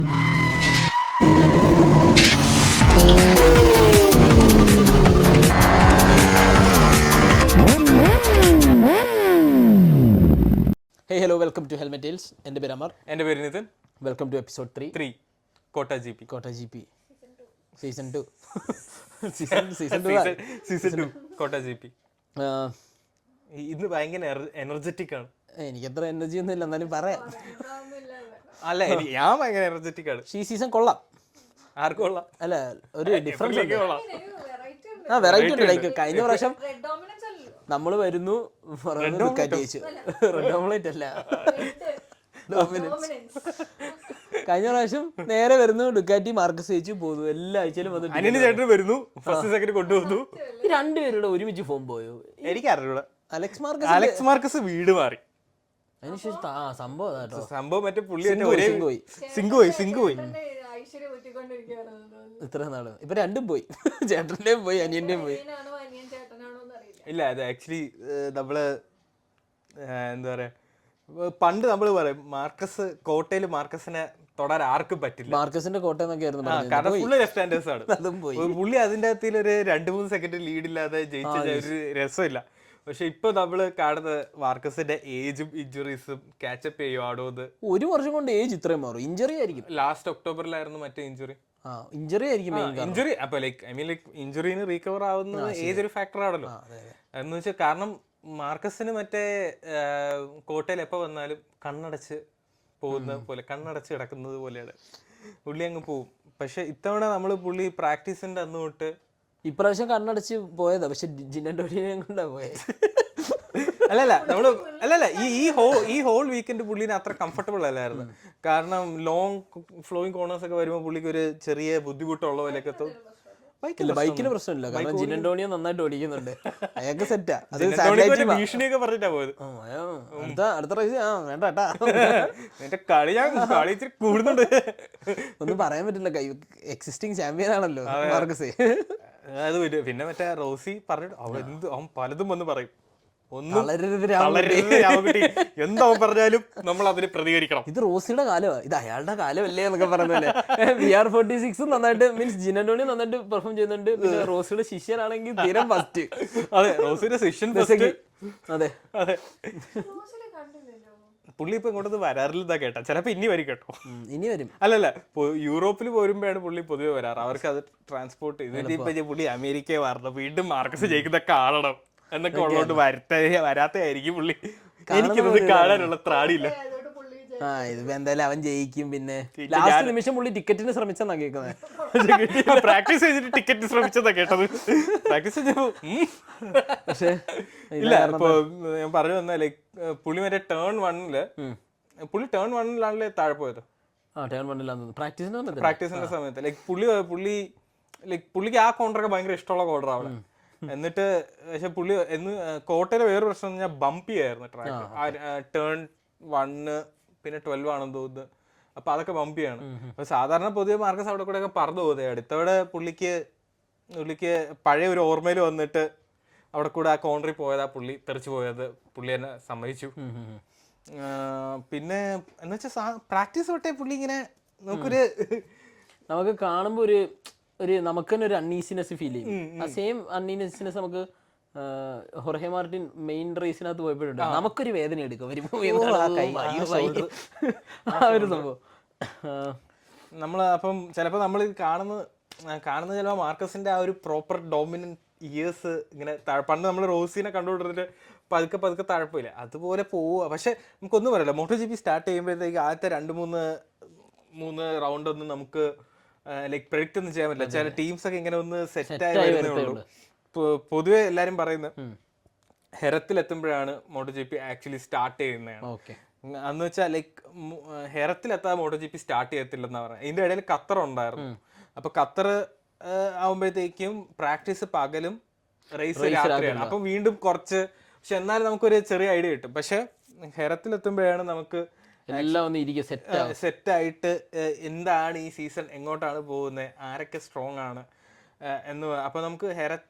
Hey hello welcome to helmet tales. എൻ്റെ പേര് അമർ. എൻ്റെ പേര് നിതിൻ. വെൽക്കം ടു എപ്പിസോഡ് 3 കോട്ട ജി പി സീസൺ 2 കോട്ട ജി പി. ഇന്ന് ഭയങ്കര എനർജറ്റിക് ആണ്. എനിക്കത്ര എനർജി ഒന്നും ഇല്ല, എന്നാലും പറയാം. അല്ല, ഞാൻ ഭയങ്കര എനർജറ്റിക് ആണ്. ഈ സീസൺ കൊള്ളാം. ആർക്കും കൊള്ളാം. അല്ല, ഒരു ഡിഫറൻസ് കൊള്ളാം. വെറൈറ്റി ഉണ്ട്. ലൈക്ക് കഴിഞ്ഞ പ്രാവശ്യം നമ്മൾ വരുന്നു റെഡ് ഓംലെറ്റ് അല്ല, കഴിഞ്ഞ പ്രാവശ്യം നേരെ വരുന്നു ഡുക്കാറ്റി മാർക്കസ് ജയിച്ചു പോകുന്നു. എല്ലാ ആഴ്ചയിലും ചേട്ടൻ വരുന്നു, ഫസ്റ്റ് സെക്കൻഡ് കൊണ്ടുവന്നു. രണ്ടുപേരുടെ ഒരുമിച്ച് ഫോം പോയോ എനിക്കറിയൂടാ. അലക്സ് മാർക്കസ് വീട് മാറി. അതിനുശേഷം സംഭവം മറ്റേ പുള്ളി സിങ്ക് പോയി ഇത്ര നാള്. ഇപ്പൊ രണ്ടും പോയി, ചേട്ടന്റെയും പോയി അനിയന്റെയും പോയി. ഇല്ല, അത് ആക്ച്വലി നമ്മള് എന്താ പറയാ, പണ്ട് നമ്മൾ പറയും കോട്ടയിൽ മാർക്കസിനെ തൊടാൻ ആർക്കും പറ്റില്ല. മാർക്കസിന്റെ കോട്ട എന്നൊക്കെയായിരുന്നു, കാരണം ഫുള്ള് ലെഫ്റ്റ് ഹാൻഡേഴ്സ് ആണ്. പുള്ളി അതിന്റെ അകത്തിൽ ഒരു 2-3 സെക്കൻഡ് ലീഡ് ഇല്ലാതെ ജയിച്ച ഒരു രസമില്ല. പക്ഷെ ഇപ്പൊ നമ്മള് കാണുന്ന മാർക്കസിന്റെ ഏജും ഇഞ്ചുറീസും കാച്ചപ്പ് ചെയ്യുവാണോ എന്ന്. ഒരു വർഷം കൊണ്ട് ഏജ് ഇത്രയും മാറും. ഇഞ്ചറി ആയിരിക്കും. ലാസ്റ്റ് ഒക്ടോബറിലായിരുന്നു മറ്റേ ഇഞ്ചുറി ആയിരിക്കും. അപ്പൊ ഇഞ്ചുറിന് റീകവർ ആവുന്നത് ഏജ് ഒരു ഫാക്ടർ ആണല്ലോ. എന്ന് വെച്ചാൽ കാരണം മാർക്കസിന് മറ്റേ കോട്ടയിൽ എപ്പോ വന്നാലും കണ്ണടച്ച് പോകുന്ന പോലെ, കണ്ണടച്ച് കിടക്കുന്നത് പോലെയാണ് പുള്ളി അങ്ങ് പോവും. പക്ഷെ ഇത്തവണ നമ്മള് പുള്ളി പ്രാക്ടീസിന്റെ അന്ന് തൊട്ട് ഇപ്രാവശ്യം കണ്ണടച്ച് പോയതാ, പക്ഷെ ജിന്നോടിനെ കൊണ്ടാ പോയത്. അല്ലല്ല ഈ ഹോൾ വീക്കെൻഡ് പുള്ളിന് അത്ര കംഫർട്ടബിൾ അല്ലായിരുന്നു. കാരണം ലോങ് ഫ്ലോയിങ് കോർണേഴ്സ് ഒക്കെ വരുമ്പോൾ പുള്ളിക്ക് ഒരു ചെറിയ ബുദ്ധിമുട്ടുള്ള പോലെയൊക്കെ തോന്നും. ബൈക്കിന് പ്രശ്നമില്ല, കാരണം ജിന്നോണിയോ നന്നായിട്ട് ഓടിക്കുന്നുണ്ട്, അയാൾക്ക് സെറ്റാ. ഭീഷണിയൊക്കെ പറഞ്ഞിട്ടാ പോയത്. അടുത്ത റൈസ് വേണ്ട കേട്ടാ, എന്റെ കളി ഇച്ചിരി കൂടുന്നുണ്ട്. ഒന്നും പറയാൻ പറ്റില്ല, എക്സിസ്റ്റിംഗ് ചാമ്പ്യൻ ആണല്ലോ മാർക്കസ്. അത് പിന്നെ മറ്റേ റോസി പറഞ്ഞിട്ട് അവൻ പലതും വന്ന് പറയും. എന്താ പറഞ്ഞാലും നമ്മൾ അതിന് പ്രതികരിക്കണം. ഇത് റോസിയുടെ കാലമാണ്, ഇത് അയാളുടെ കാലമല്ലേ എന്നൊക്കെ പറഞ്ഞല്ലേ. VR46 നന്നായിട്ട്, മീൻസ് ജിനോണി നന്നായിട്ട് പെർഫോം ചെയ്യുന്നുണ്ട്. പിന്നെ റോസിയുടെ ശിഷ്യനാണെങ്കിൽ തീരം ഫസ്റ്റ്. അതെ, റോസിയുടെ ശിഷ്യൻ. അതെ അതെ, പുള്ളി ഇപ്പൊ ഇങ്ങോട്ട് വരാറില്ല കേട്ടാ. ചിലപ്പോ ഇനി വരും കേട്ടോ, ഇനി വരും. അല്ലല്ല, യൂറോപ്പിൽ പോരുമ്പോഴാണ് പുള്ളി പൊതുവെ വരാറ്. അവർക്ക് അത് ട്രാൻസ്പോർട്ട് ചെയ്തിട്ട് പുള്ളി അമേരിക്കയെ വരണം, വീണ്ടും മാർക്കസ് ജയിക്കുന്ന കാണണം എന്നൊക്കെ ഉള്ളതുകൊണ്ട് വരാത്തതായിരിക്കും പുള്ളി. എനിക്കിത് കാണാനുള്ള ത്രാണിയില്ല. ഇതിപ്പോ എന്തായാലും അവൻ ജയിക്കും. പിന്നെ ലാസ്റ്റ് നിമിഷം പുള്ളി ടിക്കറ്റിന് ശ്രമിച്ചെന്നാ കേൾക്കുന്നത്. പ്രാക്ടീസ് ചെയ്തിട്ട് ടിക്കറ്റ് ശ്രമിച്ചതാ കേട്ടത്. പ്രാക്ടീസ് ചെയ്തപ്പോ പക്ഷേ ഇല്ല. ഇപ്പൊ ഞാൻ പറഞ്ഞു വന്ന ലൈക്ക് പുള്ളി മറ്റേ ടേൺ 1-ലാണല്ലേ താഴെ പോയത്. പ്രാക്ടീസിന്റെ സമയത്ത് ലൈക്ക് പുള്ളിക്ക് ആ കോർണറൊക്കെ ഭയങ്കര ഇഷ്ടമുള്ള കോർണർ അവിടെ. എന്നിട്ട് പക്ഷെ പുള്ളി കോട്ടയിലെ വേറൊരു പ്രശ്നം എന്ന് പറഞ്ഞാൽ ബംപി ആയിരുന്നു ട്രാക്ക്. ടേൺ 1 പിന്നെ 12 ആണെന്ന് തോന്നുന്നു. അപ്പൊ അതൊക്കെ ബംപിയാണ്. അപ്പൊ സാധാരണ പൊതുവെ മാർക്കസ് അവിടെ കൂടെ ഒക്കെ പറന്നു പോകുന്നത്. അടുത്തവിടെ പുള്ളിക്ക് പഴയ ഒരു ഓർമ്മയിൽ വന്നിട്ട് അവിടെ കൂടെ ആ കോൺട്രി പോയതാ പുള്ളി തെറിച്ചു പോയത്. പുള്ളി തന്നെ സമ്മതിച്ചു. പിന്നെ എന്ന് വെച്ചാൽ പ്രാക്ടീസ് തൊട്ടേ പുള്ളി ഇങ്ങനെ നമുക്ക് കാണുമ്പോ ഒരു നമുക്ക് തന്നെ ഒരു അൺഈസിനെസ് ഫീൽ ചെയ്യും. ആ സെയിം അൺഈസിനെസ് നമുക്ക് ഹൊർഹെ മാർട്ടിൻ മെയിൻ റേസിനകത്ത് പോയപ്പോഴുണ്ട്. നമുക്കൊരു വേദന എടുക്കും ആ ഒരു സംഭവം. അപ്പം ചിലപ്പോ നമ്മൾ കാണുന്ന ചിലപ്പോ മാർക്കസിന്റെ ആ ഒരു പ്രോപ്പർ ഡോമിനന്റ് ഇയേഴ്സ് ഇങ്ങനെ പണ്ട് നമ്മൾ റോസിനെ കണ്ടുകൊണ്ടിരുന്നിട്ട് പതുക്കെ തഴപ്പില്ല, അതുപോലെ പോവുക. പക്ഷെ നമുക്കൊന്നും പറയില്ല. MotoGP സ്റ്റാർട്ട് ചെയ്യുമ്പോഴത്തേക്ക് ആദ്യത്തെ 2-3 റൗണ്ട് ഒന്നും നമുക്ക് ലൈക്ക് പ്രെഡിക്റ്റ് ഒന്നും ചെയ്യാൻ പറ്റില്ല. ചില ടീംസ് ഒക്കെ ഇങ്ങനെ ഒന്ന് സെറ്റ് ആയി വരുന്നേ ഉള്ളൂ. പൊതുവെ എല്ലാരും പറയുന്നത് ഹെറത്തിലെത്തുമ്പോഴാണ് MotoGP ആക്ച്വലി സ്റ്റാർട്ട് ചെയ്യുന്നതാണ്. അന്ന് വെച്ചാൽ ലൈക്ക് ഹെറത്തിലെത്താതെ MotoGP സ്റ്റാർട്ട് ചെയ്യത്തില്ലെന്നാ പറയുന്നത്. ഇതിന്റെ ഇടയിൽ ഖത്തർ ഉണ്ടായിരുന്നു. അപ്പൊ ഖത്തർ ആവുമ്പോഴത്തേക്കും പ്രാക്ടീസ് പകലും റേസ് രാത്രിയാണ്. അപ്പൊ വീണ്ടും കുറച്ച്, പക്ഷെ എന്നാലും നമുക്കൊരു ചെറിയ ഐഡിയ കിട്ടും. പക്ഷെ ഹെറത്തിലെത്തുമ്പോഴാണ് നമുക്ക് സെറ്റായിട്ട് എന്താണ് ഈ സീസൺ, എങ്ങോട്ടാണ് പോകുന്നത്, ആരൊക്കെ സ്ട്രോങ് ആണ് എന്ന്. അപ്പൊ നമുക്ക്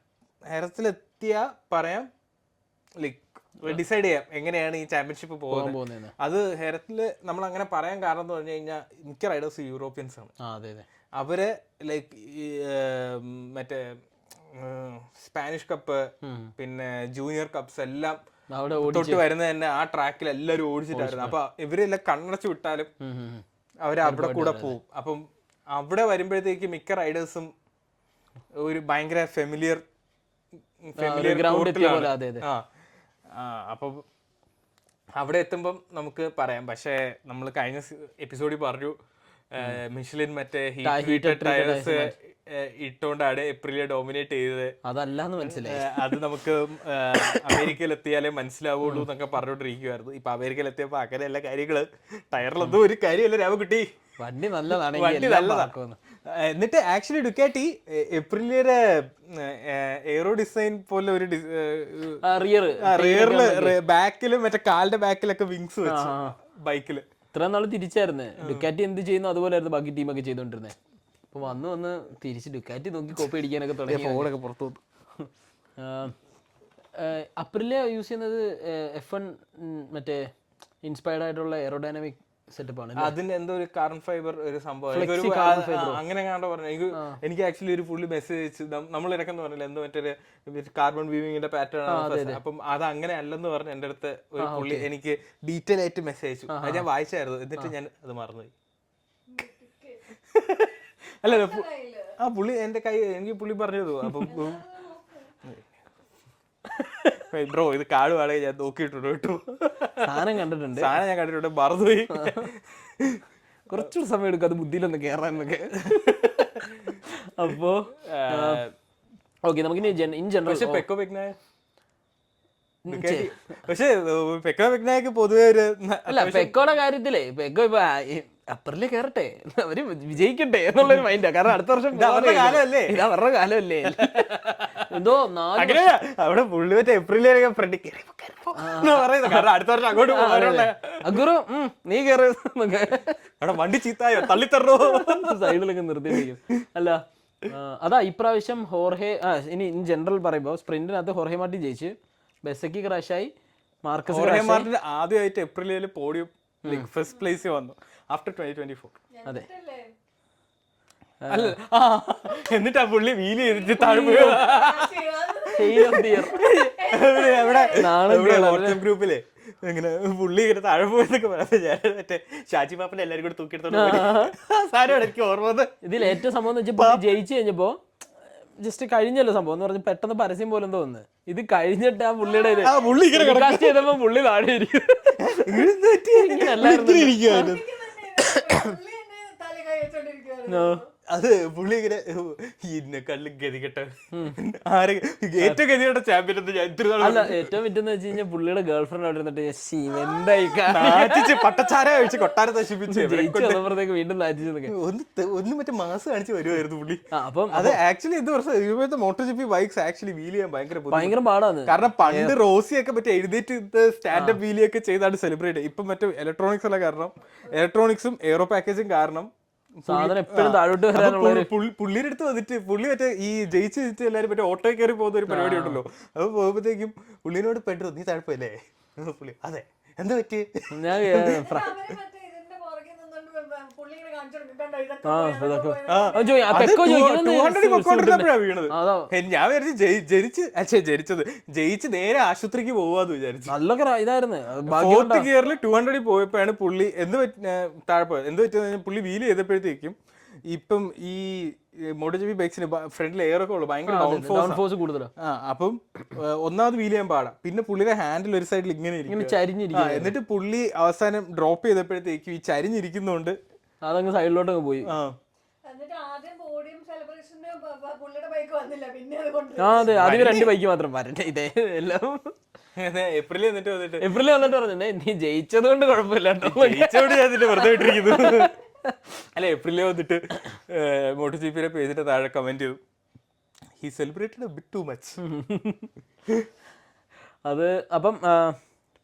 ഹെറത്തിലെത്തിയാ പറയാം ലൈക്ക് ഡിസൈഡ് ചെയ്യാം എങ്ങനെയാണ് ഈ ചാമ്പ്യൻഷിപ്പ് പോകുന്നത്. പോകുന്നതെന്ന്. അത് ഹെരത്തില് നമ്മൾ അങ്ങനെ പറയാൻ കാരണം എന്ന് പറഞ്ഞു കഴിഞ്ഞാൽ മിക്ക റൈഡേഴ്സ് യൂറോപ്യൻസ് ആണ്. അതെ അതെ. അവര് ലൈക്ക് മറ്റേ സ്പാനിഷ് കപ്പ് പിന്നെ ജൂനിയർ കപ്സ് എല്ലാം അവിടെ തൊട്ട് വരുന്നത് തന്നെ ആ ട്രാക്കിൽ എല്ലാവരും ഓടിച്ചിട്ടായിരുന്നു. അപ്പൊ ഇവരെല്ലാം കണ്ണടച്ച് വിട്ടാലും അവർ അവിടെ കൂടെ പോവും. അപ്പം അവിടെ വരുമ്പോഴത്തേക്ക് മിക്ക റൈഡേഴ്സും ഒരു ഭയങ്കര ഫെമിലിയർ അപ്പം അവിടെ എത്തുമ്പം നമുക്ക് പറയാം. പക്ഷെ നമ്മൾ കഴിഞ്ഞ എപ്പിസോഡിൽ പറഞ്ഞു മിഷലിൻ മറ്റേ ഹീറ്റഡ് ടയർസ് ഇട്ടുകൊണ്ടാണ് ഏപ്രിലെ ഡോമിനേറ്റ് ചെയ്തത്. അതല്ലാന്ന് മനസ്സിലായി. അത് നമുക്ക് അമേരിക്കയിൽ എത്തിയാലേ മനസ്സിലാവുള്ളൂ എന്നൊക്കെ പറഞ്ഞോണ്ടിരിക്കുവായിരുന്നു. ഇപ്പൊ അമേരിക്കയിൽ എത്തിയപ്പോ അങ്ങനെ എല്ലാ കാര്യങ്ങള് ടയറിലൊന്നും ഒരു കാര്യമല്ല രാമകുട്ടി. വണ്ടി നല്ലതാണ്, വണ്ടി നല്ലതാണ്. എന്നിട്ട് ആക്ച്വലി ഡുക്കാറ്റി ഏപ്രിലിയുടെ എയറോ ഡിസൈൻ പോലെ ഒരു റിയറില് ബാക്കിലും മറ്റേ കാലിന്റെ ബാക്കിലൊക്കെ വിങ്സ് വെച്ചു ബൈക്കില്. ഇത്ര നാള് തിരിച്ചായിരുന്നു. ഡുക്കാറ്റി എന്ത് ചെയ്യുന്നു അതുപോലെയായിരുന്നു ബാക്കി ടീമൊക്കെ ചെയ്തോണ്ടിരുന്നത്. അപ്പൊ വന്ന് തിരിച്ച് ഡുക്കാറ്റി നോക്കി കോപ്പി അടിക്കാനൊക്കെ തുടങ്ങി. ഫോണൊക്കെ പുറത്തു വന്നു. അപ്രിലെ യൂസ് ചെയ്യുന്നത് F1 മറ്റേ ഇൻസ്പയർഡ് ആയിട്ടുള്ള എയറോഡൈനാമിക് സെറ്റപ്പ് ആണ്. അതിന്റെ എന്തോ ഒരു കാർബൺ ഫൈബർ ഒരു സംഭവം അങ്ങനെ കണ്ടോ പറഞ്ഞു. എനിക്ക് ആക്ച്വലി ഒരു ഫുള്ളി മെസ്സേജ് നമ്മൾ ഇടക്കെന്ന് പറഞ്ഞില്ല എന്തോ മറ്റൊരു കാർബൺ വീവിങ്ങിന്റെ പാറ്റേൺ ആണ്. അപ്പം അത് അങ്ങനെ അല്ലെന്ന് പറഞ്ഞ് എന്റെ അടുത്ത് ഒരു പുള്ളി എനിക്ക് ഡീറ്റെയിൽ ആയിട്ട് മെസ്സേജ് അയച്ചു. അത് ഞാൻ വായിച്ചായിരുന്നു. എന്നിട്ട് ഞാൻ അത് മറന്നുപോയി. അല്ല ആ പുള്ളി എന്റെ കൈ എനിക്ക് പുള്ളി പറഞ്ഞത്. അപ്പം ബ്രോ ഇത് കാടുവാടക ഞാൻ നോക്കിയിട്ടുണ്ട് കേട്ടോ. സാധനം കണ്ടിട്ടുണ്ട്, സാധനം ഞാൻ കണ്ടിട്ടുണ്ട്, മറന്നുപോയി. കുറച്ചുകൂടി സമയം എടുക്കും അത് ബുദ്ധിയിലൊന്ന് കേറാനൊക്കെ. അപ്പോ ഓക്കെ നമുക്കിനി ഇൻ ജനറൽ പക്ഷെ പെക്കോ പെക്നായക്ക് പൊതുവെ ഒരു അല്ല പെക്കോയുടെ കാര്യത്തിലേ പെക്കോ ഇപ്പൊ അപ്പറിലെ കേറട്ടെ, അവര് വിജയിക്കട്ടെ എന്നുള്ളൊരു മൈൻഡാ. കാരണം അടുത്ത വർഷം ഇതാ അവരുടെ കാലമല്ലേ. എന്തോ അവിടെ പുള്ളി മറ്റേ ഏപ്രിലൊക്കെ അടുത്ത വർഷം അങ്ങോട്ട് അഗുറു നീ കേറ് അവിടെ വണ്ടി ചീത്തായോ തള്ളിത്തരണോ സൈഡിലൊക്കെ നിർത്തിയിരിക്കും. അല്ല അതാ ഇപ്രാവശ്യം ഹോർഹെ ഇനി ഇൻ ജനറൽ പറയുമ്പോ സ്പ്രിന്റിനകത്ത് ഹോർഹെ മാർട്ടിൻ ജയിച്ച്, ബെസക്കി ക്രാഷായി, മാർക്കസ് മാർട്ടിൻ ആദ്യമായിട്ട് ഏപ്രിലിൽ പോഡിയം ഫസ്റ്റ് പ്ലേസ് വന്നു ആഫ്റ്റർ 2024. അതെ. അല്ല എന്നിട്ടാ പുള്ളി വീല് ചെയ്തിട്ട് താഴെ വാട്സ്ആപ്പ് ഗ്രൂപ്പിലെ ഇങ്ങനെ പുള്ളി ഇങ്ങനെ താഴെ പോയെന്നൊക്കെ പറയാം. ഞാൻ മറ്റേ ഷാജി പാപ്പനെ എല്ലാവരും കൂടെ തൂക്കിയെടുത്തോണ്ട് സാധനം എനിക്ക് ഓർമ്മ വന്നത്. ഇതിൽ ഏറ്റവും സംഭവം എന്ന് വെച്ചാൽ ജയിച്ചു കഴിഞ്ഞപ്പോ ജസ്റ്റ് കഴിഞ്ഞല്ലോ സംഭവം എന്ന് പറഞ്ഞ് പെട്ടെന്ന് പരസ്യം പോലെ തോന്നുന്നു. ഇത് കഴിഞ്ഞിട്ട് ആ പുള്ളിയുടെ ചെയ്തപ്പോ പുള്ളി താഴെ ഇരിക്കും. അത് പുള്ളി ഇങ്ങനെ ഇന്നെ കള്ളി ഗതികെട്ട ആരെ ഏറ്റവും ഗതികെട്ട ചാമ്പ്യൻ അല്ല ഏറ്റവും പറ്റുന്ന വെച്ച് കഴിഞ്ഞാൽ പുള്ളിയുടെ ഗേൾ ഫ്രണ്ട് അവിടെ ഇരുന്നിട്ട് എന്തായി പട്ടച്ചാര കഴിച്ച് കൊട്ടാരം നശിപ്പിച്ച് വീണ്ടും നാറ്റിച്ചതൊക്കെ ഒന്ന് മറ്റേ മാസം കാണിച്ച് വരുമായിരുന്നു പുള്ളി. അപ്പം അത് ആക്ച്വലി എന്ത് പ്രശ്നം motor GP bikes actually wheel ചെയ്യാൻ ഭയങ്കര പാടാണ്. കാരണം പണ്ട് റോസിയൊക്കെ മറ്റേ എഴുതിയിട്ട് സ്റ്റാൻഡപ്പ് വീലിയൊക്കെ ചെയ്താണ് സെലിബ്രേറ്റ്. ഇപ്പൊ മറ്റേ ഇലക്ട്രോണിക്സ് അല്ല, കാരണം ഇലക്ട്രോണിക്സും എയറോ പാക്കേജും കാരണം സാധനം എപ്പോഴും താഴോട്ട് വരാനുള്ള പുള്ളിയുടെ അടുത്ത് വന്നിട്ട് പുള്ളി മറ്റേ ഈ ജയിച്ച് എല്ലാവരും മറ്റേ ഓട്ടോ കയറി പോകുന്ന ഒരു പരിപാടി ഉണ്ടല്ലോ. അപ്പൊ പോകുമ്പോഴത്തേക്കും പുള്ളിനോട് പെട്ടു നീ താഴ്പ്പല്ലേ പുള്ളി അതെ എന്താ പറ്റി ഞാൻ വിചാരിച്ചു ജയിച്ച് നേരെ ആശുപത്രിക്ക് പോവാന്ന് വിചാരിച്ചു. നല്ല ഇതായിരുന്നു. 4th ഗിയറിൽ 200 പോയപ്പോഴാണ് പുള്ളി എന്ത് താഴെ പോയത്. എന്ത് പറ്റിയെന്ന് പുള്ളി വീൽ ചെയ്തപ്പോഴത്തേക്കും ഇപ്പം ഈ മോട്ടോജിപി ബൈക്സിന് ഫ്രണ്ടിൽ എയർ ഒക്കെ ഉള്ളു, ഭയങ്കര ഡൗൺഫോഴ്സ് കൂടുതലാണ്. അപ്പം ഒന്നാമത് വീൽ ചെയ്യാൻ പാടാം. പിന്നെ പുള്ളിയുടെ ഹാൻഡിൽ ഒരു സൈഡിൽ ഇങ്ങനെ ചരിഞ്ഞിരിക്കും. എന്നിട്ട് പുള്ളി അവസാനം ഡ്രോപ്പ് ചെയ്തപ്പോഴത്തേക്കും ഈ ചരിഞ്ഞിരിക്കുന്നോണ്ട് അതങ്ങ് സൈഡിലോട്ട് പോയി. അതെ ആദ്യം 2 ബൈക്ക് മാത്രം വരട്ടെ. ഇതേ എല്ലാം ഏപ്രിലിൽ വന്നിട്ട് പറഞ്ഞേ നീ ജയിച്ചത് കൊണ്ട് കുഴപ്പമില്ല വെറുതെ വിട്ടിരിക്കുന്നു. അല്ല ഏപ്രിലിൽ വന്നിട്ട് മോട്ടോ ജിപിയുടെ പേജിന്റെ താഴെ കമന്റ് ചെയ്തു he celebrated A bit too much. അത് അപ്പം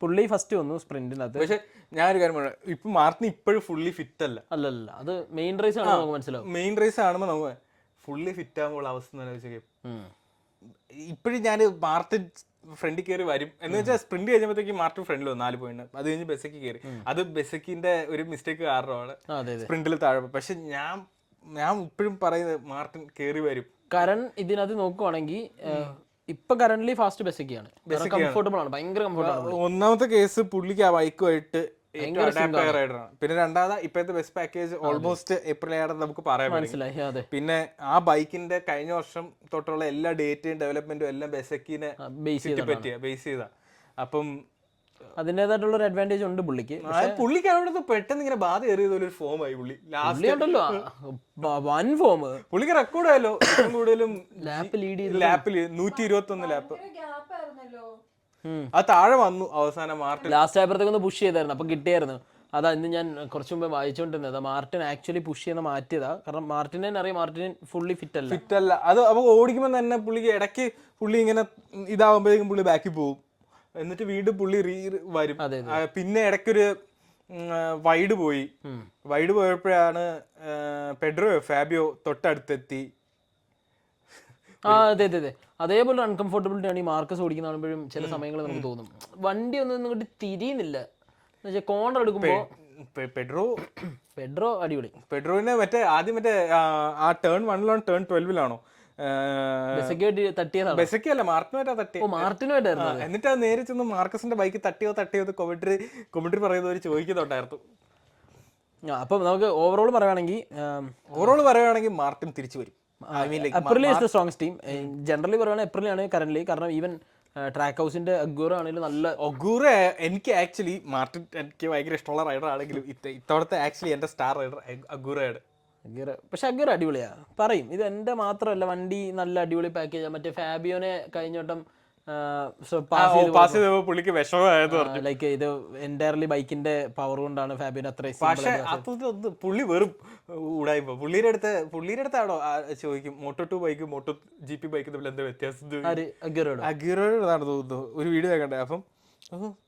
പുള്ളി ഫസ്റ്റ് വന്നു സ്പ്രിന്റിനകത്ത്. പക്ഷെ ഞാനൊരു കാര്യം പറയാം, ഇപ്പൊ മാർട്ടിൻ ഇപ്പോഴും ഫുള്ളി ഫിറ്റ് അല്ല. അല്ലല്ല അത് മെയിൻ റേസ് ആണെന്ന് നമുക്ക് മനസ്സിലാവും. മെയിൻ റേസ് ആണെന്ന് നമുക്ക് ഫുള്ളി ഫിറ്റ് ആകുമ്പോൾ അവസ്ഥ ആലോചിക്കും. ഇപ്പോഴും ഞാൻ മാർട്ടിൻ ഫ്രണ്ടിൽ കയറി വരും എന്ന് വെച്ചാൽ സ്പ്രിന്റ് കഴിഞ്ഞപ്പോഴത്തേക്ക് മാർട്ടിൻ ഫ്രണ്ടിൽ വന്നു 4 പോയിന്റ്. അത് കഴിഞ്ഞ് ബെസക്കി കയറി. അത് ബെസക്കിന്റെ ഒരു മിസ്റ്റേക്ക് കാരണമാണ് സ്പ്രിന്റിൽ താഴെ. പക്ഷെ ഞാൻ ഇപ്പോഴും പറയുന്നത് മാർട്ടിൻ കയറി വരും. കാരണം ഇതിനകത്ത് നോക്കുവാണെങ്കിൽ ഇപ്പൊ കറന്റ്ലി ഫാസ്റ്റ് ബെസക്കിയാണ്, കംഫർട്ടബിൾ ആണ്, ഭയങ്കര കംഫർട്ടബിൾ. ഒന്നാമത്തെ കേസ് പുള്ളിക്ക് ആ ബൈക്കുമായിട്ട് റൈഡറാണ്. പിന്നെ രണ്ടാമത് ഇപ്പോഴത്തെ ബെസ്റ്റ് പാക്കേജ് ഓൾമോസ്റ്റ് ഏപ്രിൽ ആണെന്ന് നമുക്ക് പറയാൻ മനസ്സിലായി. പിന്നെ ആ ബൈക്കിന്റെ കഴിഞ്ഞ വർഷം തൊട്ടുള്ള എല്ലാ ഡേറ്റയും ഡെവലപ്മെന്റും എല്ലാം ബെസക്കിനെ ബേസ് ചെയ്താ. അപ്പം അതിൻ്റെതായിട്ടുള്ള ഒരു അഡ്വാൻറ്റേജ് ഉണ്ട് പുള്ളിക്ക് അവിടെ പെട്ടെന്ന് ഇങ്ങനെ ബാധ ഏറിയത് ഒരു ഫോം ആയി. പുള്ളി ഉണ്ടല്ലോ വൻ ഫോം. പുള്ളിക്ക് റെക്കോർഡ് ആയല്ലോ ഏറ്റവും കൂടുതലും ലാപ്പില് 121 ലാപ്പ്. അത് താഴെ വന്നു അവസാനം മാർട്ടിൻ ലാസ്റ്റ് ആയപ്പോഴത്തേക്ക് ഒന്ന് പുഷ് ചെയ്തായിരുന്നു, അപ്പൊ കിട്ടിയായിരുന്നു. അതാ ഇന്ന് ഞാൻ കുറച്ച് മുമ്പ് വായിച്ചുകൊണ്ടിരുന്നത്, മാർട്ടിൻ ആക്ച്വലി പുഷ് ചെയ്യുന്ന മാറ്റിയതാ. കാരണം മാർട്ടിനെ അറിയാം, മാർട്ടിൻ ഫുള്ളി ഫിറ്റ് അല്ല. അത് അപ്പൊ ഓടിക്കുമ്പോൾ തന്നെ പുള്ളിക്ക് ഇടയ്ക്ക് പുള്ളി ഇങ്ങനെ ഇതാവുമ്പോഴേക്കും പുള്ളി ബാക്കിൽ പോകും, എന്നിട്ട് വീണ്ടും പുള്ളി വരും. പിന്നെ ഇടയ്ക്കൊരു വൈഡ് പോയപ്പോഴാണ് ഫാബിയോ തൊട്ടടുത്തെത്തി. അതെ അതേപോലെ അൺകംഫർട്ടബിലിറ്റി ആണ് ഈ മാർക്കസ് ഓടിക്കുന്ന കാണുമ്പോഴും ചില സമയങ്ങളിൽ നമുക്ക് തോന്നും വണ്ടി ഒന്നും ഇങ്ങോട്ട് തിരിയുന്നില്ല. കോർണർ എടുക്കുമ്പോ പെഡ്രോ അടിപൊളി. പെഡ്രോനെ ആദ്യം ആ ടേൺ 1 ടേൺ 12 ബെസക്കല്ല മാർട്ടിനുമായിട്ടാ തട്ടി. എന്നിട്ട് അത് നേരെ ചെന്ന് മാർക്കസിന്റെ ബൈക്ക് തട്ടിയോ കൊമന്ററി പറയുന്നവര് ചോദിക്കുന്നുണ്ടായിരുന്നു. അപ്പൊ നമുക്ക് ഓവറോൾ പറയുകയാണെങ്കിൽ മാർട്ടിൻ തിരിച്ചു വരും. Aprilia is the strongest team. Generally പറയുകയാണെങ്കിൽ എപ്രിലാണ് കറന്റ്ലി. കാരണം ഈവൻ ട്രാക്ക് ഹൗസിന്റെ അഗൂറ ആണെങ്കിലും നല്ല എനിക്ക് ആക്ച്വലി മാർട്ടിൻ എനിക്ക് ഭയങ്കര ഇഷ്ടമുള്ള റൈഡർ ആണെങ്കിലും ഇത്തവണത്തെ ആക്ച്വലി എന്റെ സ്റ്റാർ റൈഡർ അഗൂറയാണ്. പക്ഷെ അഗൂറ അടിപൊളിയാ പറയും. ഇത് എന്റെ മാത്രമല്ല, വണ്ടി നല്ല അടിപൊളി പാക്കേജ്. മറ്റേ ഫാബിയോനെ കഴിഞ്ഞോട്ടം പുള്ളിക്ക് വിഷമമായത് ലൈക്ക് ഇത് എൻറ്റയർലി ബൈക്കിന്റെ പവർ കൊണ്ടാണ് ഫാബിയോനെ അത്രയും. പക്ഷെ അത് പുള്ളി വെറും ഉടായ്പ. പുള്ളിയുടെ അടുത്താണോ ചോദിക്കും Moto2 ബൈക്ക് MotoGP ബൈക്ക് തമ്മിൽ എന്താ വ്യത്യാസം? അഗീറോടാണ് തോന്നുന്നു ഒരു വീഡിയോ കണ്ടേ. അപ്പം